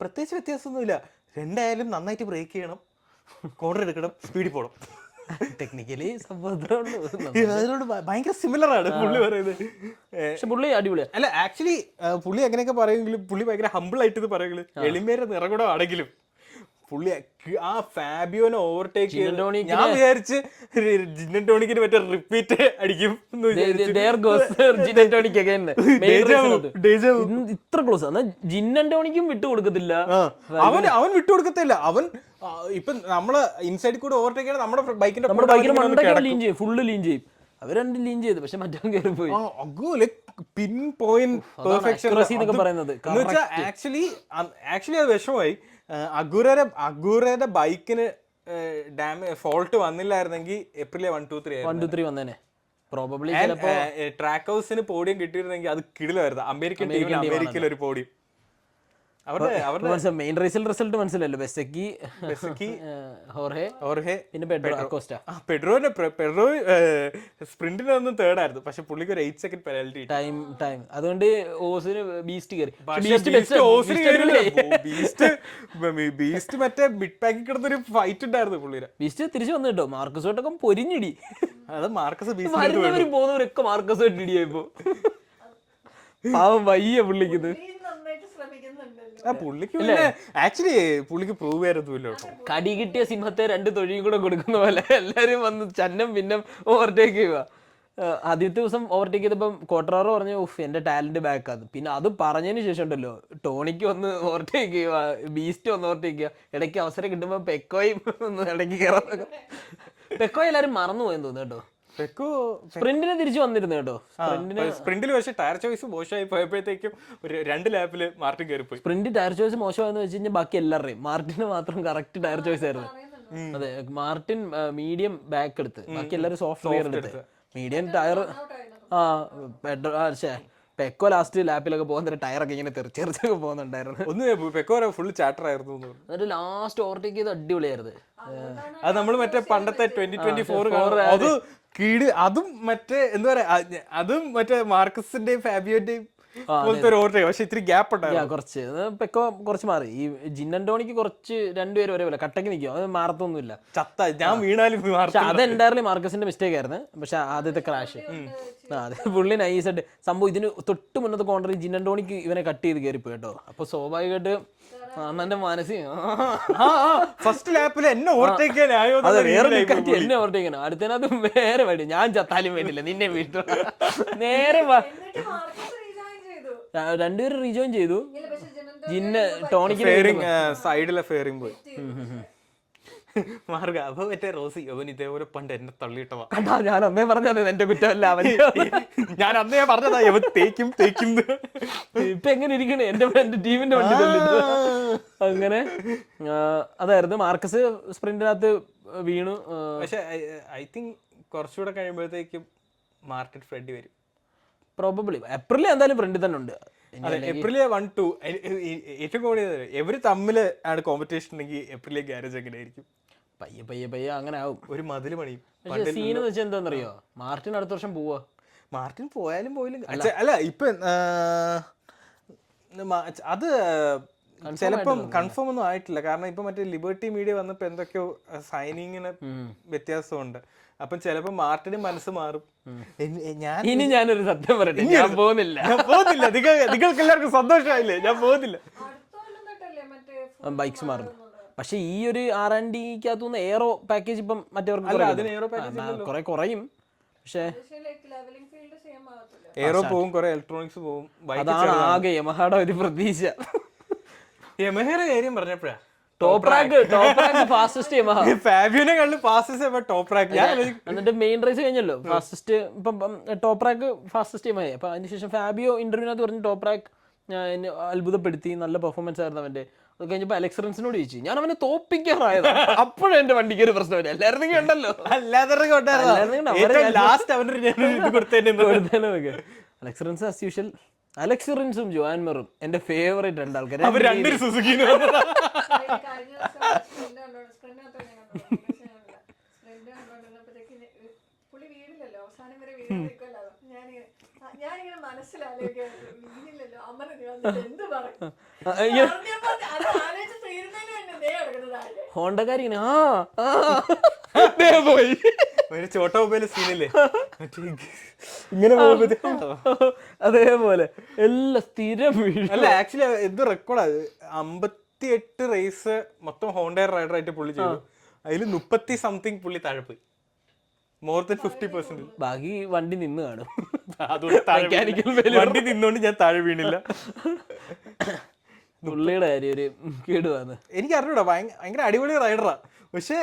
പ്രത്യേകിച്ച് വ്യത്യാസമൊന്നുമില്ല. രണ്ടായാലും നന്നായിട്ട് ബ്രേക്ക് ചെയ്യണം, കോർണർ എടുക്കണം, സ്പീഡിൽ പോകണം. ടെക്നിക്കലി അതിനോട് ഭയങ്കര സിമിലർ ആണ് പുള്ളി പറയുന്നത്. പക്ഷെ പുള്ളി അടിപൊളിയാ. അല്ല ആക്ച്വലി പുള്ളി അങ്ങനെയൊക്കെ പറയുമെങ്കിലും പുള്ളി ഭയങ്കര ഹമ്പിൾ ആയിട്ട് ഇത് പറയുമെങ്കിലും എളിമേരെ നിറകൂടം ആണെങ്കിലും പുള്ളി ആ ഫാബിയോനെ ഓവർടേക്ക് ചെയ്ത് ഞാൻ വിചാരിച്ച് ജിന്നന്റോണിക്കിന് മറ്റേ റിപ്പീറ്റ് അടിക്കും. ഇത്ര ക്ലോസ് ജിന്നന്റോണിക്കും വിട്ടുകൊടുക്കത്തില്ല. അവൻ വിട്ടുകൊടുക്കത്തില്ല. അവൻ ഇപ്പൊ നമ്മള് ഇൻസൈഡിൽ കൂടെ ഓവർടേക്ക് ചെയ്യണം, നമ്മുടെ ബൈക്കിന്റെ ഫുള്ള് ലീൻ ചെയ്യും. അവർ രണ്ടും ലീൻ ചെയ്തു, പക്ഷെ മറ്റേ കയറി പോയി. പിൻ പോയിന്റ് പെർഫെക്ഷൻ പറയുന്നത് ആക്ച്വലി അത് വിഷമമായി. അഗൂറയുടെ ബൈക്കിന് ഫോൾട്ട് വന്നില്ലായിരുന്നെങ്കിൽ ഏപ്രിൽ 1, 2, 3 വന്നേനെ പ്രോബബ്ലി. ട്രാക്ക് ഹൗസിന് പോഡിയം കിട്ടിയിരുന്നെങ്കിൽ അത് കിടിലായിരുന്നു. അമേരിക്കയിൽ ഒരു പോഡിയം. മെയിൻ റേസിൽ റിസൾട്ട് മനസ്സിലല്ലോ. ബെസക്കി ഹോർഹെ പിന്നെ പെഡ്രോ അക്കോസ്റ്റ. പെഡ്രോ സ്പ്രിന്റിനൊന്നും തേർഡായിരുന്നു, പക്ഷെ പുള്ളിക്ക് ഒരു 8 സെക്കൻഡ് പെനാൽറ്റി ടൈം. അതുകൊണ്ട് ഓസിന് ബീസ്റ്റ് കയറി. ബീസ്റ്റ് മറ്റേ മിഡ് പാക്കിൽ കിടന്നൊരു ഫൈറ്റ് ഉണ്ടായിരുന്നു പുള്ളിയുടെ. ബീസ്റ്റ് തിരിച്ചു വന്നു കേട്ടോ. മാർക്കസോട്ടൊക്കെ പൊരിഞ്ഞിടി. അത് മാർക്കസ് പോകുന്നവരൊക്കെ മാർക്കസോട്ട് ഇടിയായിപ്പോ. പാവം വയ്യ പുള്ളിക്കുന്നത്. പുള്ളിക്ക് പ്രൂവ് ചെയ്യാനൊന്നുമില്ല. കടി കിട്ടിയ സിംഹത്തെ 2 തൊഴിയും കൂടെ കൊടുക്കുന്ന പോലെ എല്ലാരും വന്ന് ചന്നം പിന്നെ ഓവർടേക്ക് ചെയ്യുക. ആദ്യത്തെ ദിവസം ഓവർടേക്ക് ചെയ്തപ്പം കോട്ടറാറോ പറഞ്ഞു എന്റെ ടാലന്റ് ബാക്ക് ആണ്. പിന്നെ അത് പറഞ്ഞതിന് ശേഷം ഉണ്ടല്ലോ ടോണിക്ക് വന്ന് ഓവർടേക്ക് ചെയ്യുക, ബീസ്റ്റ് വന്ന് ഓവർടേക്ക് ചെയ്യുക. ഇടയ്ക്ക് അവസരം കിട്ടുമ്പോ പെക്കോയും ഒന്ന് ഇടയ്ക്ക് കയറാൻ. പെക്കോ എല്ലാരും മറന്നുപോയെന്ന് തോന്നുന്നു കേട്ടോ. സ്പ്രിന്റിന് തിരിച്ചു വന്നിരുന്നു കേട്ടോ. സ്പ്രിന്റിൽ പക്ഷേ ടയർ ചോയ്സ് മോശമായി പോയപ്പോഴത്തേക്കും ഒരു 2 ലാപ്പില് മാർട്ടിൻ കയറിപ്പോയി. സ്പ്രിന്റ് ടയർ ചോയ്സ് മോശമായെന്ന് വെച്ച് കഴിഞ്ഞാൽ ബാക്കി എല്ലാവരുടെയും മാർട്ടിന് മാത്രം കറക്റ്റ് ടയർ ചോയ്സ് ആയിരുന്നു. അതെ, മാർട്ടിൻ മീഡിയം ബാക്ക് എടുത്ത്, ബാക്കി എല്ലാവരും സോഫ്റ്റ് ടയർ എടുത്ത്. മീഡിയം ടയർ പെക്കോ ലാസ്റ്റ് ലാപ്പിലൊക്കെ പോകുന്ന ടയറൊക്കെ ഇങ്ങനെ തെറിച്ചെറിച്ചൊക്കെ പോകുന്നുണ്ടായിരുന്നു. പെക്കോ ഫുൾ ചാറ്റർ ആയിരുന്നു. എന്നിട്ട് ലാസ്റ്റ് ഓവർടേക്ക് ചെയ്ത് അടിപൊളിയായിരുന്നു. അത് നമ്മൾ മറ്റേ പണ്ടത്തെ 2024 അത് അതും മറ്റേ എന്താ പറയാ, അതും മറ്റേ മാർക്കസിന്റെയും ഫാബിയോന്റെയും പോലത്തെ ഒരു ഓവർടേക്ക്, പക്ഷെ ഇത്തിരി ഗ്യാപ്പ് ഉണ്ടായിരുന്നു. കുറച്ച് പെക്കോ കുറച്ച് മാറി. ഈ ജിന്നൻഡോണിക്ക് കുറച്ച് രണ്ടുപേരും ഒരേപോലെ കട്ടക്ക് നിൽക്കും, അത് മാറത്തൊന്നുമില്ല. ഞാൻ വീണാലും പക്ഷെ അത് എൻറ്റയർലി മാർക്കസിന്റെ മിസ്റ്റേക്ക് ആയിരുന്നു. പക്ഷെ ആദ്യത്തെ ക്രാഷ് അതെ പുള്ളി നൈസായിട്ട് സംഭവം. ഇതിന് തൊട്ട് മുന്നത്തെ കോർണറിൽ ജിന്നൻഡോണിക്ക് ഇവനെ കട്ട് ചെയ്ത് കയറിപ്പോയി കേട്ടോ. അപ്പൊ സ്വാഭാവികമായിട്ട് അണ്ണന്റെ മനസ്സിൽ ഫസ്റ്റ് ലാപ്പിൽ എന്നെ ഓവർടേക്ക് ചെയ്യാനായോ, എന്നെ ഓവർടേക്കാനോ അടുത്തതിനകത്ത് വേറെ വേണ്ടി ഞാൻ ചത്താലും വേണ്ടില്ല നിന്നെ വീട്ടു നേരെ രണ്ടുപേരും റീജോയിൻ ചെയ്തു. ജിന്ന ടോണിക്ക് സൈഡിലെ ഫെയറിംഗ് പോയി മാർഗ. അപ്പൊ മറ്റേ റോസി അവൻ ഇതേപോലെ പണ്ട് എന്നെ തള്ളിയിട്ടതാ. കണ്ടാ ഞാൻ അന്നേ പറഞ്ഞത് എന്റെ കുറ്റമല്ല അവൻ. ഞാൻ അന്നേ പറഞ്ഞതാ അവൻ തേക്കും തേക്കും. ഇപ്പൊ എങ്ങനെ ഇരിക്കണേ എന്റെ ടീമിന്റെ വണ്ടി തള്ളിട്ട്. അങ്ങനെ അതായിരുന്നു. മാർക്കസ് സ്പ്രിന്റിനകത്ത് വീണു. പക്ഷെ ഐ തിങ്ക് കുറച്ചുകൂടെ കഴിയുമ്പോഴത്തേക്കും മാർട്ടിൻ ഫ്രെഡി വരും പ്രോബബ്ലി. ഏപ്രിലിൽ എന്തായാലും ഫ്രണ്ടിൽ തന്നെ ഉണ്ട്. ഏപ്രിൽ 1-2 ഏറ്റവും കൂടുതൽ ഇവര് തമ്മില് ആണ് കോമ്പറ്റീഷൻ ഉണ്ടെങ്കിൽ ഏപ്രിലെ ഗ്യാരേജ് എങ്ങനെയായിരിക്കും? പയ്യെ പയ്യെ പയ്യെ അങ്ങനെ ആവും. ഒരു മതില് പണിയും. പക്ഷെ സീൻ എന്ന് വെച്ചാൽ എന്താണെന്നറിയോ, മാർട്ടിൻ അടുത്ത വർഷം പോവാ. മാർട്ടിൻ പോയാലും പോയില്ല അല്ല ഇപ്പൊ അത് ചിലപ്പം കൺഫേം ഒന്നും ആയിട്ടില്ല. കാരണം ഇപ്പൊ മറ്റേ ലിബർട്ടി മീഡിയ വന്നപ്പോ എന്തൊക്കെയോ സൈനിങ്ങിന് വ്യത്യാസമുണ്ട്. അപ്പം ചിലപ്പോ മാർട്ടിന് മനസ്സ് മാറും. ഇനി ഞാനൊരു സത്യം പറയട്ടെ, ഞാൻ പോകുന്നില്ല. നിങ്ങൾക്ക് എല്ലാവർക്കും സന്തോഷമായില്ലേ? ഞാൻ പോകുന്നില്ല. ബൈക്സ് മാറും. പക്ഷെ ഈ ഒരു R&Dക്കകത്തുനിന്ന് എയറോ പാക്കേജ് ഇപ്പം മറ്റവർക്ക് കുറെ കുറയും. പക്ഷെ എയറോ പോവും, കുറെ ഇലക്ട്രോണിക്സ് പോവും. അതാണ് ആകെ യമഹയുടെ ഒരു പ്രതീക്ഷ. യമഹയുടെ കാര്യം പറഞ്ഞപ്പോഴാ എന്നിട്ട് മെയിൻ റേസ് കഴിഞ്ഞല്ലോ, ഫാസ്റ്റസ്റ്റ് ഇപ്പം ടോപ്പ് റാക്ക് ഫാസ്റ്റസ്റ്റ് ടീമായി. അപ്പൊ അതിനുശേഷം ഫാബിയോ ഇന്റർവ്യൂവിനകത്ത് പറഞ്ഞ് ടോപ്പ് റാക്ക് എന്നെ അത്ഭുതപ്പെടുത്തി, നല്ല പെർഫോമൻസ് ആയിരുന്നു അവന്റെ. അത് കഴിഞ്ഞപ്പോ അലക്സ് റിൻസിനോട് ചോദിച്ചു, ഞാൻ അവനെ തോപ്പിക്കാറായത്. അപ്പോഴും എന്റെ വണ്ടിക്ക് ഒരു പ്രശ്നമില്ല. എല്ലാവരും ഉണ്ടല്ലോ, Alex Rins as usual. Alex റിൻസും ജോആൻമറും എന്റെ ഫേവറേറ്റ് രണ്ടാൾക്കാർ. ഹോണ്ടക്കാരി പോയി ഒരു ചോട്ടാ മൊബൈൽ സീനില്ലേ ഇങ്ങനെ അതേപോലെ എല്ലാം സ്ഥിരം. അല്ല ആക്ച്വലി ഇത് റെക്കോർഡാ. 58 റേസ് മൊത്തം ഹോണ്ട റൈഡർ ആയിട്ട് പുള്ളി ചെയ്തു. അതിൽ 30-something പുള്ളി താഴെ പോയി. More than 50%. ബാക്കി വണ്ടി നിന്ന് കാണും. വണ്ടി നിന്നോണ്ട് ഞാൻ താഴെ വീണില്ല. പുള്ളിയുടെ കാര്യം ഒരു കേടുവാന്ന്. എനിക്ക് അറിഞ്ഞൂടാ, ഭയങ്കര അടിപൊളി റൈഡറാ. പക്ഷെ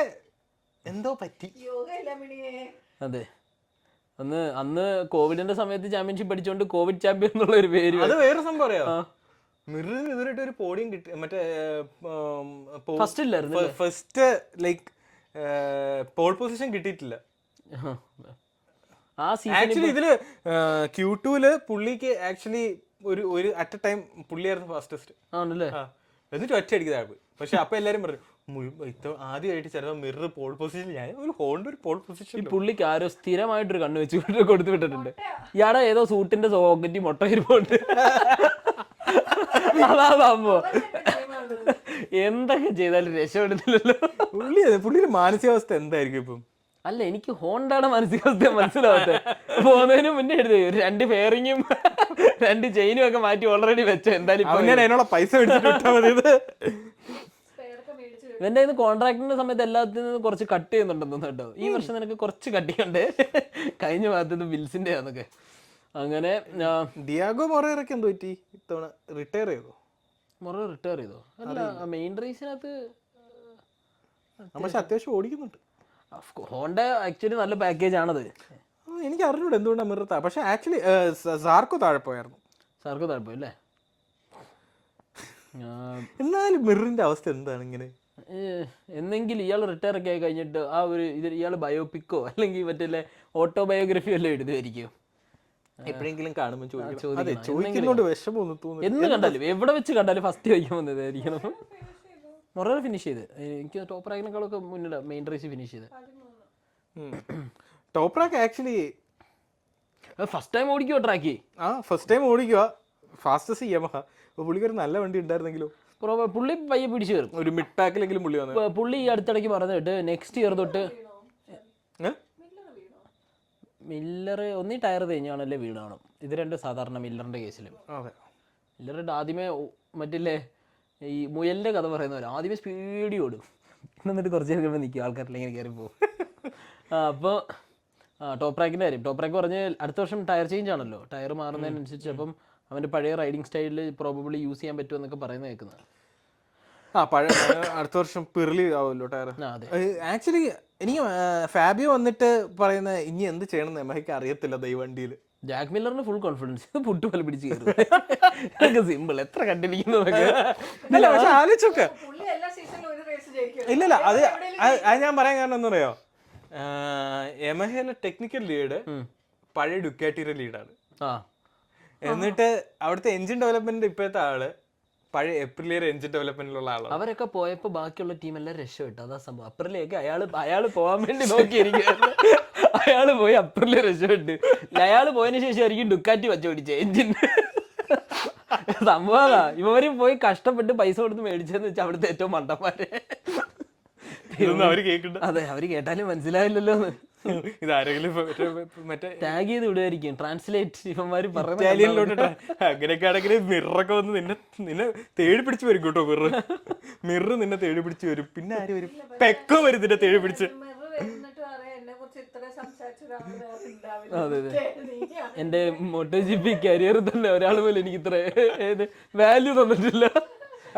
എന്തോ പറ്റി. അതെ, അന്ന് കോവിഡിന്റെ സമയത്ത് ചാമ്പ്യൻഷിപ്പ് അടിച്ചോണ്ട് കോവിഡ് ചാമ്പ്യൻ എന്നുള്ള ഒരു പേര്. അത് വേറെ സംഭവം അറിയാം. മിററിന് ഇതുവരെയായിട്ട് ഒരു പോഡിയം കിട്ടി. മറ്റേ ഫസ്റ്റ് ഇല്ലായിരുന്നു, ഫസ്റ്റ് ലൈക്ക് പോൾ പൊസിഷൻ കിട്ടിയിട്ടില്ല. ആക്ച്വലി ഇതില് Q2 പുള്ളിക്ക് ആക്ച്വലി ഒരു അറ്റ് എ ടൈം പുള്ളിയായിരുന്നു ഫാസ്റ്റസ്റ്റ് ആണല്ലേ. എന്നിട്ട് ഒറ്റ അടിക്കുന്നതാ പോയി. പക്ഷെ അപ്പൊ എല്ലാരും പറഞ്ഞു ആദ്യമായിട്ട് ചിലപ്പോ മിറർ പോൾ പൊസിഷൻ, ഞാൻ ഒരു ഹോണ്ട ഒരു പോൾ പൊസിഷൻ. പുള്ളിക്ക് ആരോ സ്ഥിരമായിട്ടൊരു കണ്ണ് വെച്ച് കൊടുത്തു വിട്ടിട്ടുണ്ട്. ഇയാടെ ഏതോ സൂട്ടിന്റെ സോക്കറ്റി മുട്ട ഇരുമ്പോണ്ട്. അതാ സംഭവം. എന്തൊക്കെ ചെയ്താലും രക്ഷപ്പെടുന്നില്ലല്ലോ. പുള്ളിയുടെ മാനസികാവസ്ഥ എന്തായിരിക്കും ഇപ്പം? അല്ല, എനിക്ക് ഹോണ്ടയുടെ മാനസികാവസ്ഥ മനസ്സിലാവാത്ത. പോകുന്നതിന് മുന്നേ എഴുതി 2 ഫെയറിങ്ങും 2 ചെയിനും ഒക്കെ മാറ്റി ഓൾറെഡി വെച്ചോ. എന്തായാലും അതിനുള്ള പൈസ ഇവന്റെ കോൺട്രാക്ടിന്റെ സമയത്ത് എല്ലാത്തിൽ നിന്നും കുറച്ച് കട്ട് ചെയ്യുന്നുണ്ടെന്ന് കേട്ടോ. ഈ വർഷം നിനക്ക് കുറച്ച് കട്ട് ചെയ്യണ്ടേ, കഴിഞ്ഞ ഭാഗത്ത് വിൽസിന്റെ ആന്നൊക്കെ. അങ്ങനെ ഡിയാഗോ മൊറേറൊക്കെ എന്തോ പറ്റി ഇത്തവണ? റിട്ടയർ ചെയ്തോ? മൊറേറ റിട്ടയർ ചെയ്തോ? അല്ല, മെയിൻ റേസിനകത്ത് പക്ഷെ അത്യാവശ്യം ഓടിക്കുന്നുണ്ട്. ഹോണ്ട ആക്ച്വലി നല്ല പാക്കേജ് ആണത്. എനിക്ക് അറിഞ്ഞൂടെ എന്തുകൊണ്ടാണ് മിറർ. പക്ഷെ ആക്ച്വലി സാർക്കോ താഴെ പോയായിരുന്നു. സാർക്കോ താഴെ പോയി അല്ലേ? എന്നാലും മിററിന്റെ അവസ്ഥ എന്താണ് ഇങ്ങനെ? എന്നെങ്കിലും ഇയാൾ റിട്ടയർ ഒക്കെ ആയി കഴിഞ്ഞിട്ട് ആ ഒരു ഇയാൾ ബയോപിക്കോ അല്ലെങ്കിൽ മറ്റേ ഓട്ടോബയോഗ്രഫി എല്ലാം എഴുതുമായിരിക്കും. എപ്പോഴെങ്കിലും കാണുമ്പോൾ ചോദിക്കുന്നോണ്ട് വിഷമം തോന്നുന്നു. എന്ന് കണ്ടാലും എവിടെ വെച്ച് കണ്ടാലും ഫസ്റ്റ് വയ്ക്കാൻ വന്നതായിരിക്കണം. മൊറേറ ഫിനിഷ് ചെയ്ത്, എനിക്ക് ടോപ്പ് റാക്കിനേക്കാളൊക്കെ മുന്നിൽ മെയിൻ റേസ് ഫിനിഷ് ചെയ്ത്. Toprak actually first time ഓടിക്കുവോ ട്രാക്കി? ഫസ്റ്റ് ടൈം ഓടിക്കുക. Fastest Yamaha. അപ്പോൾ പുള്ളിക്ക് ഒരു നല്ല വണ്ടി ഉണ്ടായിരുന്നെങ്കിലോ. പുള്ളി പയ്യെ പിടിച്ചു കയറും. ഒരു മിഡ് പാക്കിലെങ്കിലും പുള്ളി വന്നു. പുള്ളി ഈ അടുത്തിടയ്ക്ക് പറഞ്ഞിട്ട് നെക്സ്റ്റ് ഇയർ തൊട്ട് മില്ലർ ഒന്നീ ടയർ തേഞ്ഞാണല്ലേ വീണാണ്. ഇത് രണ്ട് സാധാരണ മില്ലറിന്റെ കേസിലും. മില്ലറുടെ ആദ്യമേ മറ്റില്ലേ ഈ മുയലിന്റെ കഥ പറയുന്ന പോലെ ആദ്യമേ സ്പീഡി ഓടും, എന്നിട്ട് കുറച്ച് നേരം കഴിയുമ്പോൾ നിൽക്കും, ആൾക്കാരെല്ലാം ഇങ്ങനെ കയറി പോകും. അപ്പോൾ ടോപ്പ് റാക്കിന്റെ കാര്യം, ടോപ്പ് റാക്ക് പറഞ്ഞ് അടുത്ത വർഷം ടയർ ചേഞ്ച് ആണല്ലോ, ടയർ മാറുന്നതിനനുസരിച്ച് അപ്പം അവന്റെ പഴയ റൈഡിങ് സ്റ്റൈലിൽ പ്രോബബ്ലി യൂസ് ചെയ്യാൻ പറ്റുമെന്നൊക്കെ പറയുന്നത് കേൾക്കുന്നത്. പഴയ അടുത്ത വർഷം പിറലി ആവുമല്ലോ ടയർ. ആക്ച്വലി എനിക്ക് ഫാബിയോ വന്നിട്ട് പറയുന്ന ഇനി എന്ത് ചെയ്യണമെന്ന് എമഹയ്ക്ക് അറിയത്തില്ല ഈ വണ്ടിയിൽ. ജാക്ക് മില്ലറിന് ഫുൾ കോൺഫിഡൻസ്, പുട്ട് പോലെ പിടിച്ച് കയറും. സിമ്പിൾ, എത്ര കണ്ടിരിക്കുന്നതൊക്കെ. പക്ഷെ ആലോചിച്ചൊക്കെ ഇല്ലല്ല, അത് ഞാൻ പറയാൻ കാരണം എന്താ പറയാ, യമഹയിലെ ടെക്നിക്കൽ ലീഡ് പഴയ ഡുക്കാറ്റിയുടെ ലീഡാണ്. എന്നിട്ട് അവിടുത്തെ എഞ്ചിൻ ഡെവലപ്മെന്റ് ഇപ്പോഴത്തെ ആള് പഴയ എപ്രിലിയർ എഞ്ചിൻ ഡെവലപ്മെന്റിലുള്ള ആളാണ്. അവരൊക്കെ പോയപ്പോ ബാക്കിയുള്ള ടീം എല്ലാം രക്ഷപ്പെട്ടു, അതാ സംഭവം. അപ്രിലേക്ക് അയാള് പോകാൻ വേണ്ടി നോക്കിയിരിക്കുകയായിരുന്നു, അയാള് പോയി അപ്രില് രക്ഷപ്പെട്ടു. അയാള് പോയതിനു ശേഷം ആയിരിക്കും ഡുക്കാറ്റി വച്ച് പിടിച്ചത് എഞ്ചിൻ. സംഭവം ഇവര് പോയി കഷ്ടപ്പെട്ട് പൈസ കൊടുത്ത് മേടിച്ചെന്ന് വെച്ചാൽ അവിടുത്തെ ഏറ്റവും മണ്ടന്മാരെ. അതെ, അവര് കേട്ടാലും മനസ്സിലായില്ലല്ലോ. ഇതാരെങ്കിലും ടാഗ് ചെയ്ത് വിടുമായിരിക്കും, ട്രാൻസ്ലേറ്റ് ഇവന്മാര് പറയുന്നത്. അങ്ങനെയൊക്കെ ആണെങ്കിൽ മിററൊക്കെ വന്ന് നിന്നെ തേടി പിടിച്ച് വരും കേട്ടോ. മിറർ നിന്നെ തേടി പിടിച്ച് വരും. പിന്നെ ആര് വരും? പെക്കോ വരും നിന്നെ തേടി പിടിച്ച്. അതെ അതെ, എന്റെ MotoGP കരിയർ തന്നെ ഒരാൾ പോലും എനിക്ക് ഇത്ര വാല്യൂ തന്നിട്ടില്ല.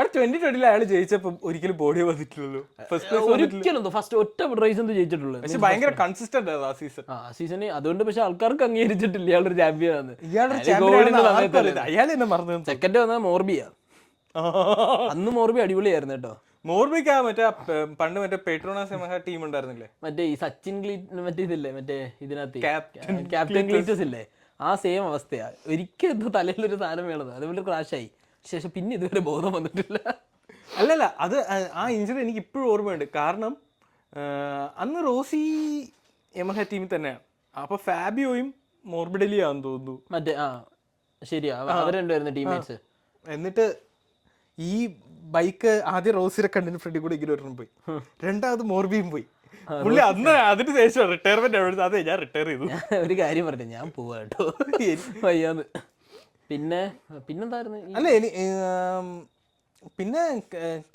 2020 അയാൾ ജയിച്ചപ്പോ ഒരിക്കലും ബോഡി വന്നിട്ടില്ലല്ലോ. ഒരിക്കലും ഫസ്റ്റ് ഒറ്റ റേസ് എന്ത് ജയിച്ചിട്ടുള്ളൂ. പക്ഷെ ഭയങ്കര കൺസിസ്റ്റന്റ് ആ സീസൺ. സീസണ് അതുകൊണ്ട്. പക്ഷെ ആൾക്കാർക്ക് അംഗീകരിച്ചിട്ടില്ല ഇയാളൊരു ചാമ്പ്യൻ ആണ്. അയാൾ എന്നെ മറന്നു. സെക്കൻഡ് വന്ന മോർബിയാ. അന്ന് മോർബി അടിപൊളിയായിരുന്നു കേട്ടോ. മോർബിക്ക് മറ്റേ പണ്ട് മറ്റേ പെട്രോണാസ് യമഹ ടീം ഉണ്ടായിരുന്നില്ലേ, മറ്റേ ഈ സച്ചിൻ മറ്റേ ഇതില്ലേ, മറ്റേ ഇതിനകത്ത് ക്യാപ്റ്റൻ ക്ലീറ്റസ് ഇല്ലേ, ആ സെയിം അവസ്ഥയാ. ഒരിക്കൽ എന്തോ തലയിലൊരു സാധനം വീണത്, അതുപോലെ ക്രാഷായി. ശേഷം പിന്നെ ഇതുവരെ ബോധം വന്നിട്ടില്ല. അല്ലല്ല, അത് ആ ഇഞ്ചുറി എനിക്ക് ഇപ്പോഴും ഓർമ്മയുണ്ട്. കാരണം അന്ന് റോസി യമഹ ടീമിൽ തന്നെയാണ്. അപ്പൊ ഫാബിയോയും മോർബിഡലിയാന്ന് തോന്നുന്നു മറ്റേ. ശരിയാ, അവർ രണ്ടുപേരുന്ന ടീംമേറ്റ്സ്. എന്നിട്ട് ഈ ബൈക്ക് ആദ്യം റോസിനെ കണ്ടിന് ഫ്രണ്ടിൽ കൂടെ ഇങ്ങനെ ഒരെണ്ണം പോയി, രണ്ടാമത് മോർബിയും പോയി. പുള്ളി അന്ന് അതിന് ശേഷം റിട്ടയർമെന്റ് എവിടെ, അതെ ഞാൻ റിട്ടയർ ചെയ്തു. ഒരു കാര്യം പറഞ്ഞു, ഞാൻ പോവാ കേട്ടോ, വയ്യാന്ന്. പിന്നെന്തായിരുന്നു അല്ല പിന്നെ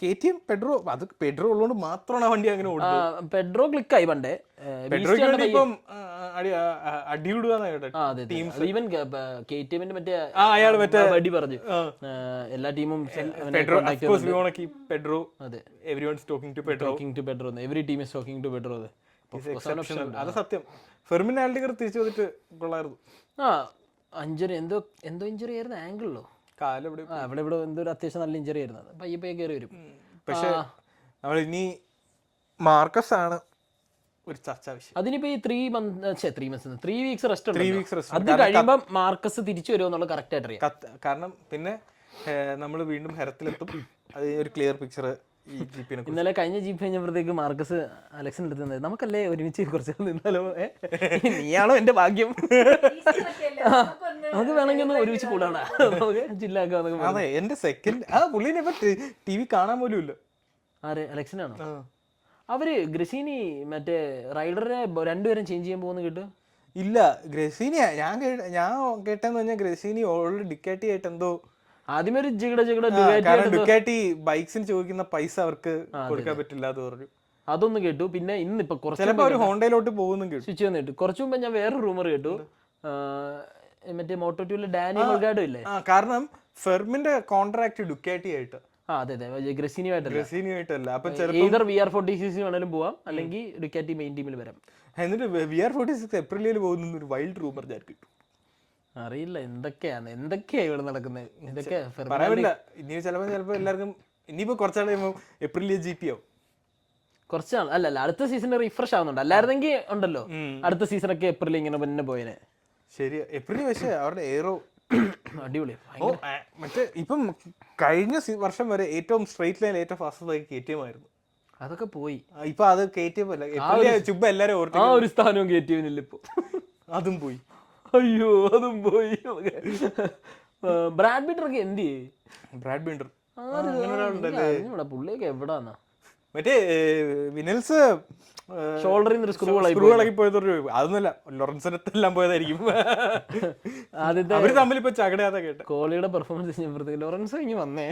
KTM പെഡ്രോ, അത് പെഡ്രോ ഉള്ളതുകൊണ്ട് മാത്രമാണ് വണ്ടി അങ്ങനെ ഓടുന്നത്. പെഡ്രോ ക്ലിക്കായി പണ്ടേ. ഇപ്പം അടിവിടുക വടി പറഞ്ഞു എല്ലാ ടീമും. Every team is talking to Pedro. അത് സത്യം. ഫെർമിൻ ആൽഡിഗർ തിരിച്ചു വന്നിട്ട് കൊള്ളായിരുന്നു. ഇഞ്ചുറി എന്തോ ഇഞ്ചുറി ആയിരുന്നു, ആംഗിളിലോ അവിടെ ഇവിടെ എന്തോ ഒരു അത്യാവശ്യം നല്ല ഇഞ്ചുറി ആയിരുന്നു. അത് പയ്യെ കയറി വരും. പക്ഷെ നമ്മൾ ഇനി മാർക്കസ് ആണ് ഒരു ചർച്ചാ വിഷയം. അതിനിപ്പോ ഈ 3 വീക്സ് റെസ്റ്റ് ഉണ്ട്. അത് കഴിയുമ്പോൾ മാർക്കസ് തിരിച്ചു വരുമോ എന്നുള്ളത് കറക്റ്റ് ആയിട്ട് അറിയാം. കാരണം പിന്നെ നമ്മൾ വീണ്ടും ഹെറത്തിലെത്തും. അത് ഒരു ക്ലിയർ പിക്ചർ. ഇന്നലെ കഴിഞ്ഞ ജീപ്പ് കഴിഞ്ഞപ്പോഴത്തേക്ക് മാർക്കസ് അലക്സിന്റെ അടുത്ത് നിന്നത്, നമുക്കല്ലേ ഒരുമിച്ച് കുറച്ച് നിന്നാലോ, നീയാണോ എന്റെ ഭാഗ്യം, നമുക്ക് വേണമെങ്കിൽ ഒന്ന് ഒരുമിച്ച് കൂടാണ്, നമുക്ക് ജില്ലാക്കാം. അതെ, എന്റെ സെക്കൻഡ് പുള്ളിനെ ഇപ്പൊ TV കാണാൻ പോലും ഇല്ല. ആര്, അലക്സിനാണോ? അവര് ഗ്രസീനി മറ്റേ റൈഡറെ രണ്ടുപേരും ചേഞ്ച് ചെയ്യാൻ പോകുന്ന കേട്ടു. ഇല്ല, ഗ്രസീനി ഞാൻ കേട്ടെന്ന് പറഞ്ഞാൽ ഗ്രസീനി ഓൾറെഡി ഡിക്കാറ്റി ആയിട്ട് എന്തോ ആദ്യമേ ഒരു ഡുക്കാറ്റി ബൈക്സിന് ചോദിക്കുന്ന പൈസ അവർക്ക് കൊടുക്കാൻ പറ്റില്ല എന്ന് പറഞ്ഞു. അതൊന്നും കേട്ടു. പിന്നെ ഇന്നിപ്പോ കുറച്ച് ഹോണ്ടയിലോട്ട് പോകുന്നു കേട്ടു. കുറച്ചു മുമ്പ് ഞാൻ വേറെ റൂമർ കേട്ടു, മറ്റേ മോട്ടോ2 ഡാനിയൽ മൾഗാഡോ ഇല്ലേ, കാരണം ഫെർമിന്റെ കോൺട്രാക്ട് ഡുക്കാറ്റി ആയിട്ട്. അതെ അതെ, ഗ്രസീനിയുമായിട്ടല്ല. അപ്പൊ VR40cc വേണേലും പോവാം, അല്ലെങ്കിൽ ഡുക്കാറ്റി മെയിൻ ടീമിൽ വരാം. എന്നിട്ട് VR46 ഏപ്രിലിൽ പോകുന്ന ഒരു വൈൽഡ് റൂമർ ഞാൻ കിട്ടും. അറിയില്ല എന്തൊക്കെയാ ഇവിടെ നടക്കുന്നത്. ഇതൊക്കെ പറയാനില്ല. ഇനി ചിലപ്പോ എല്ലാവർക്കും ഇനിയിപ്പോ കുറച്ചാൾ ഏപ്രിലിൽ GP ആവും. കുറച്ചാണ് അല്ല അടുത്ത സീസണിൽ റീഫ്രഷ് ആവുന്നുണ്ട്. അല്ലായിരുന്നെങ്കിൽ ഉണ്ടല്ലോ അടുത്ത സീസണൊക്കെ ഏപ്രിൽ ഇങ്ങനെ പിന്നെ പോയനെ. ശരി, ഏപ്രിൽ. പക്ഷേ അവരുടെ എയറോ അടിപൊളി. മറ്റേ ഇപ്പം കഴിഞ്ഞ വർഷം വരെ ഏറ്റവും സ്ട്രെയിറ്റ് ലൈൻ ഏറ്റവും ഫാസ്റ്റ് ബൈക്ക് KTM ആയിരുന്നു. അതൊക്കെ പോയി. ഇപ്പൊ അത് KTM അല്ല, ചുമ്പ എല്ലാരും ആ ഒരു സ്ഥാനവും KTM ഇല്ല ഇപ്പൊ. അതും പോയി. അയ്യോ, അതും പോയി. ബ്രാഡ് ബീറ്ററൊക്കെ എന്ത് ചെയ്യും? ബ്രാഡ് ബിൻഡർ പുള്ളിയൊക്കെ എവിടാന്നാ? മറ്റേ വിനൽസ് ഷോൾഡറിൽ നിന്ന് സ്ക്രൂ സ്ക്രൂ ഇളകി പോയത് അതൊന്നുമല്ല, ലോറൻസിനെല്ലാം പോയതായിരിക്കും. ആദ്യത്തെ അവര് തമ്മിൽ ഇപ്പൊ ചകടയാതെ കേട്ടെ. കോഹ്ലിയുടെ പെർഫോമൻസ് കഴിഞ്ഞപ്പോഴത്തേക്ക് ലോറൻസ് ഇനി വന്നേ,